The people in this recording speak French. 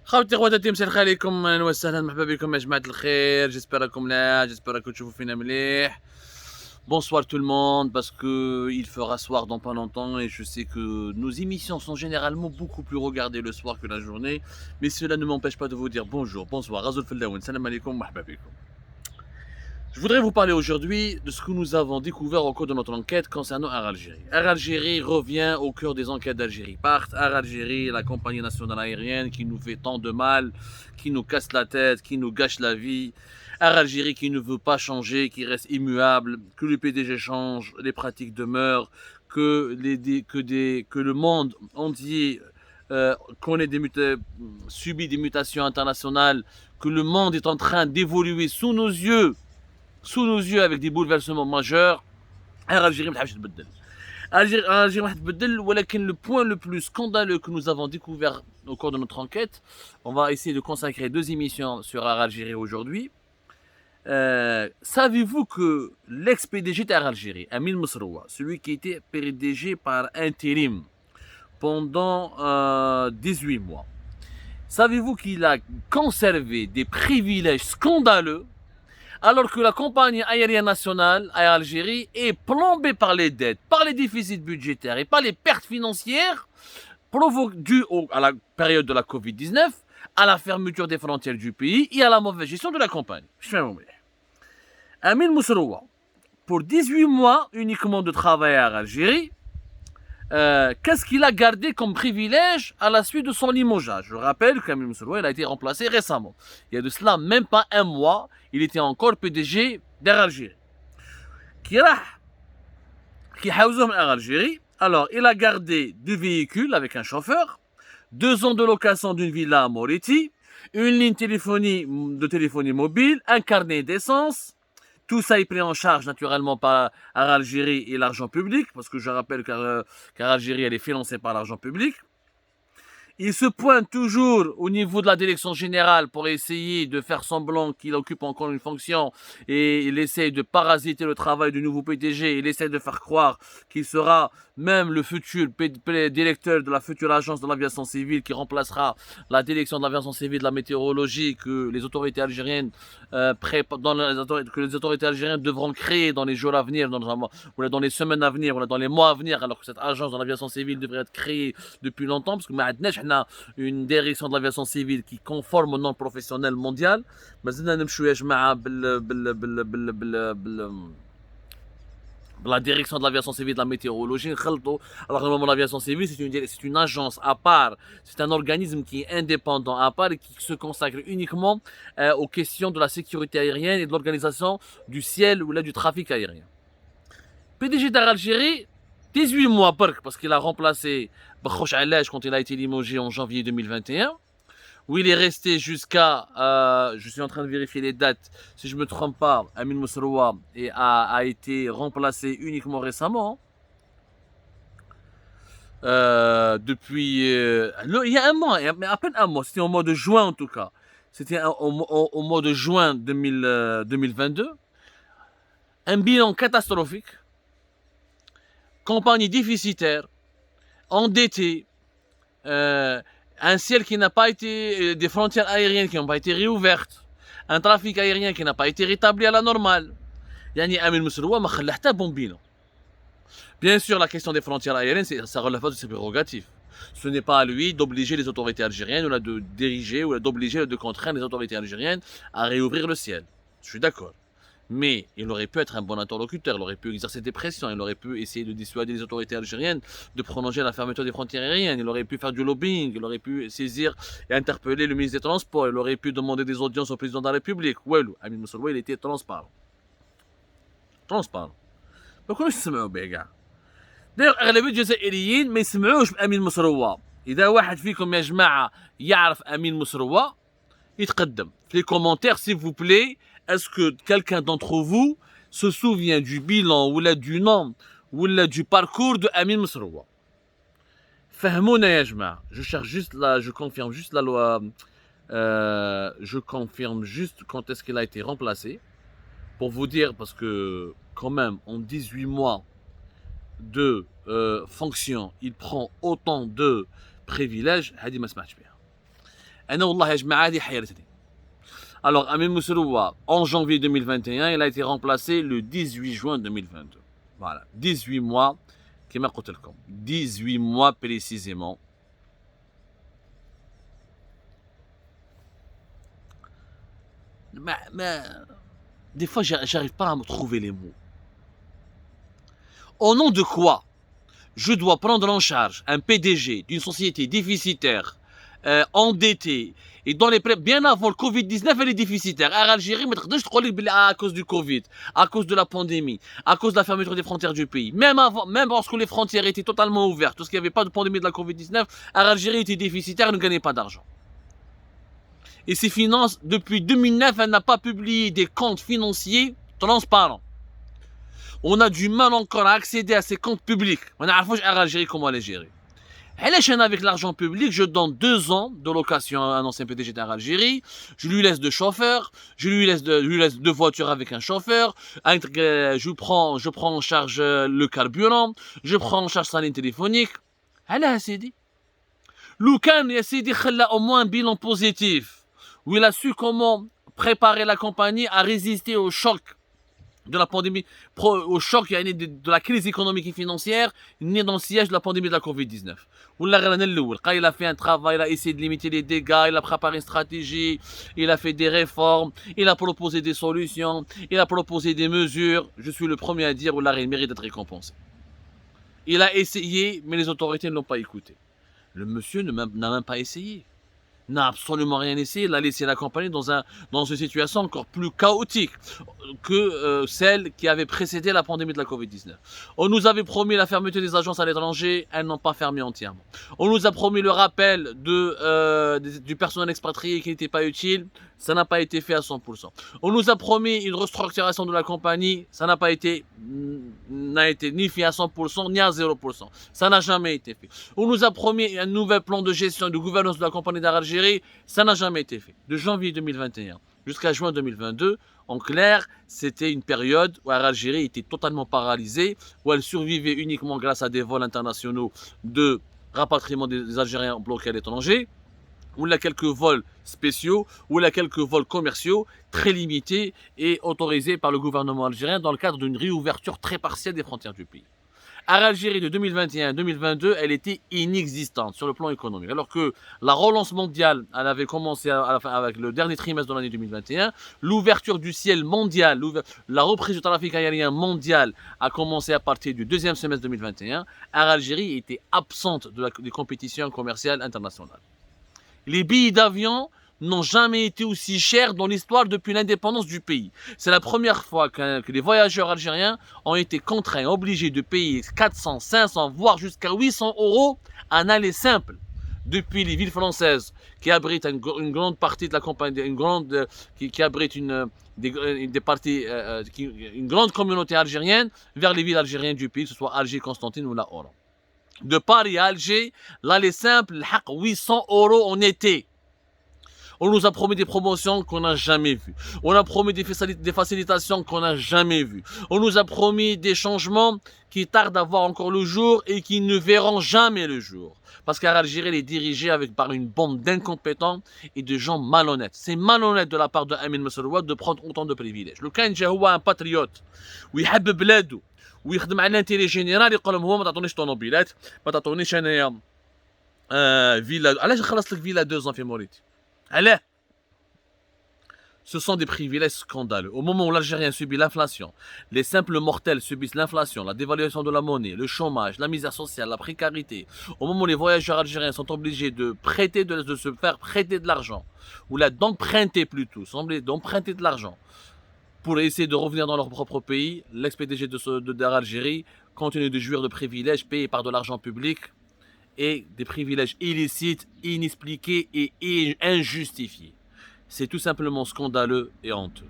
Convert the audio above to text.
خوتي خواتاتي مساء الخير عليكم، اهلا وسهلا، مرحبا بكم يا جماعه الخير. جيسبر راكم ملاح، جيسبر راكم تشوفوا فينا مليح. Bonsoir tout le monde, parce que il fera soir dans pas longtemps et je sais que nos émissions sont généralement beaucoup plus regardées le soir que la journée, mais cela ne m'empêche pas de vous dire bonjour, bonsoir, Razul Feldaoun, salam alaikum, marhaba bikoum. Je voudrais vous parler aujourd'hui de ce que nous avons découvert au cours de notre enquête concernant Air Algérie. Air Algérie revient au cœur des enquêtes d'Algérie. Part Air Algérie, la compagnie nationale aérienne qui nous fait tant de mal, qui nous casse la tête, qui nous gâche la vie. Air Algérie qui ne veut pas changer, qui reste immuable, que le PDG change, les pratiques demeurent, que le monde entier connaît subit des mutations internationales, que le monde est en train d'évoluer sous nos yeux avec des bouleversements majeurs. Algérie ما تحبش تبدل. Algérie ما تبدل, ولكن le point le plus scandaleux que nous avons découvert au cours de notre enquête, on va essayer de consacrer 2 émissions sur Air Algérie aujourd'hui. Savez-vous que l'ex-PDG d'Air Algérie, Amin Mosroua, celui qui était PDG par intérim pendant 18 mois, savez-vous qu'il a conservé des privilèges scandaleux alors que la compagnie aérienne nationale, Air Algérie, est plombée par les dettes, par les déficits budgétaires et par les pertes financières dues à la période de la Covid-19, à la fermeture des frontières du pays et à la mauvaise gestion de la compagnie. Amin Mosroua, pour 18 mois uniquement de travail à Algérie, qu'est-ce qu'il a gardé comme privilège à la suite de son limogeage? Je rappelle qu'Amin Mosroua a été remplacé récemment. Il y a de cela même pas un mois, il était encore PDG d'Air Algérie. Qui Air Algérie. Alors, il a gardé 2 véhicules avec un chauffeur, 2 ans de location d'une villa à Moriti, une ligne de téléphonie mobile, un carnet d'essence. Tout ça est pris en charge naturellement par Air Algérie et l'argent public, parce que je rappelle qu'Air Algérie elle est financée par l'argent public. Il se pointe toujours au niveau de la direction générale pour essayer de faire semblant qu'il occupe encore une fonction et il essaye de parasiter le travail du nouveau PDG. Il essaie de faire croire qu'il sera même le futur directeur de la future agence de l'aviation civile qui remplacera la direction de l'aviation civile de la météorologie que les autorités algériennes que les autorités algériennes devront créer dans les jours à venir, ou dans les semaines à venir, ou dans les mois à venir, alors que cette agence de l'aviation civile devrait être créée depuis longtemps, parce que on a une direction de l'aviation civile qui est conforme au nom professionnel mondial. La direction de l'aviation civile de la météorologie. Alors normalement l'aviation civile c'est une agence à part, c'est un organisme qui est indépendant à part et qui se consacre uniquement aux questions de la sécurité aérienne et de l'organisation du ciel ou là du trafic aérien. PDG d'Air Algérie, 18 mois parce qu'il a remplacé Bakhoch Alej quand il a été limogé en janvier 2021, où il est resté jusqu'à, je suis en train de vérifier les dates, si je ne me trompe pas, Amin Mosroua a été remplacé uniquement récemment. Depuis, il y a un mois, mais à peine un mois, c'était au mois de juin en tout cas. C'était au mois de juin 2022. Un bilan catastrophique, compagnie déficitaire, endetté, un ciel qui n'a pas été, des frontières aériennes qui n'ont pas été réouvertes, un trafic aérien qui n'a pas été rétabli à la normale. Yani Amin Mosroua ma khalla hatta bon bilan. Bien sûr, la question des frontières aériennes, ça relève pas de ses prérogatives. Ce n'est pas à lui d'obliger les autorités algériennes, ou là de diriger, ou d'obliger, ou de contraindre les autorités algériennes à réouvrir le ciel. Je suis d'accord. Mais il aurait pu être un bon interlocuteur, il aurait pu exercer des pressions, il aurait pu essayer de dissuader les autorités algériennes de prolonger la fermeture des frontières aériennes, il aurait pu faire du lobbying, il aurait pu saisir et interpeller le ministre des Transports, il aurait pu demander des audiences au président de la République. Ouelou, Amin Mosroua, il était transparent. Transparent. ما كانوش يسمعوا به كاع. داير اغلبيه الجزائريين ما يسمعوش بامين مصروه. اذا واحد فيكم يا جماعه يعرف امين مصروه يتقدم في les commentaires s'il vous plaît. Est-ce que quelqu'un d'entre vous se souvient du bilan ou du nom ou du parcours de Amin Mosroua? فهمونا يا جماعه. Je confirme juste la loi. Je confirme juste quand est-ce qu'il a été remplacé. Pour vous dire, parce que quand même, en 18 mois de fonction, il prend autant de privilèges. Hadi ma smaach bien. أنا والله يا جماعة هذه حيرتني. Alors, Amin Mousseloua, en janvier 2021, il a été remplacé le 18 juin 2022. Voilà, 18 mois, كما قلت لكم, 18 mois précisément. Des fois, j'arrive pas à me trouver les mots. Au nom de quoi je dois prendre en charge un PDG d'une société déficitaire, endettée, et dans les prêts, bien avant le Covid-19, elle est déficitaire. En Algérie, à cause du Covid, à cause de la pandémie, à cause de la fermeture des frontières du pays. Même lorsque les frontières étaient totalement ouvertes, parce qu'il n'y avait pas de pandémie de la Covid-19, Algérie était déficitaire et ne gagnait pas d'argent. Et ses finances, depuis 2009, elle n'a pas publié des comptes financiers transparents. On a du mal encore à accéder à ces comptes publics. On a à Algérie comment les gérer. Elle est chaîne avec l'argent public, je donne 2 ans de location à un ancien PDG d'Algérie, je lui laisse 2 chauffeurs, je lui laisse 2 voitures avec un chauffeur, je prends en charge le carburant, je prends en charge sa ligne téléphonique. Elle a dit. Loukan Yassidi a au moins un bilan positif, où il a su comment préparer la compagnie à résister au choc de la pandémie, au choc de la crise économique et financière, né dans le siège de la pandémie de la Covid-19. Il a fait un travail, il a essayé de limiter les dégâts, il a préparé une stratégie, il a fait des réformes, il a proposé des solutions, il a proposé des mesures. Je suis le premier à dire il mérite d'être récompensé. Il a essayé, mais les autorités ne l'ont pas écouté. Le monsieur n'a même pas essayé. N'a absolument rien essayé, il a laissé la compagnie dans une situation encore plus chaotique que celle qui avait précédé la pandémie de la Covid-19. On nous avait promis la fermeture des agences à l'étranger, elles n'ont pas fermé entièrement. On nous a promis le rappel du personnel expatrié qui n'était pas utile, ça n'a pas été fait à 100%. On nous a promis une restructuration de la compagnie, ça n'a été ni fait à 100% ni à 0%. Ça n'a jamais été fait. On nous a promis un nouvel plan de gestion de gouvernance de la compagnie d'Algérie, ça n'a jamais été fait. De janvier 2021 jusqu'à juin 2022, en clair, c'était une période où l'Algérie était totalement paralysée, où elle survivait uniquement grâce à des vols internationaux de rapatriement des Algériens bloqués à l'étranger, où il y a quelques vols spéciaux, où il y a quelques vols commerciaux très limités et autorisés par le gouvernement algérien dans le cadre d'une réouverture très partielle des frontières du pays. À l'Algérie de 2021 à 2022, elle était inexistante sur le plan économique. Alors que la relance mondiale, elle avait commencé avec le dernier trimestre de l'année 2021. L'ouverture du ciel mondial, la reprise du trafic aérien mondial a commencé à partir du deuxième semestre 2021. L'Algérie était absente des compétitions commerciales internationales. Les billets d'avion n'ont jamais été aussi chers dans l'histoire depuis l'indépendance du pays. C'est la première fois que les voyageurs algériens ont été contraints, obligés de payer 400, 500, voire jusqu'à 800 € en aller simple depuis les villes françaises qui abritent une grande partie de la compagnie, qui abritent une grande communauté algérienne vers les villes algériennes du pays, que ce soit Alger, Constantine ou la Oran. De Paris à Alger, l'aller simple, 800 € en été. On nous a promis des promotions qu'on n'a jamais vues. On a promis des facilitations qu'on n'a jamais vues. On nous a promis des changements qui tardent à voir encore le jour et qui ne verront jamais le jour. Parce qu'Algérie est dirigée par une bande d'incompétents et de gens malhonnêtes. C'est malhonnête de la part de Amin Mousseloua de prendre autant de privilèges. Le Kanja هو un patriote ويحب بلاده ويخدم على l'intérêt général يقول لهم هو ما تعطونيش طوموبيلات ما تعطونيش انايا فيلا علاش نخلص لك فيلا 2 ans في موريتي allez. Ce sont des privilèges scandaleux. Au moment où l'Algérien subit l'inflation, les simples mortels subissent l'inflation, la dévaluation de la monnaie, le chômage, la misère sociale, la précarité, au moment où les voyageurs algériens sont obligés de prêter, de se faire prêter de l'argent, ou là d'emprunter plutôt, d'emprunter de l'argent, pour essayer de revenir dans leur propre pays, l'ex-PDG d'Algérie continue de jouir de privilèges payés par de l'argent public et des privilèges illicites, inexpliqués et injustifiés. C'est tout simplement scandaleux et honteux.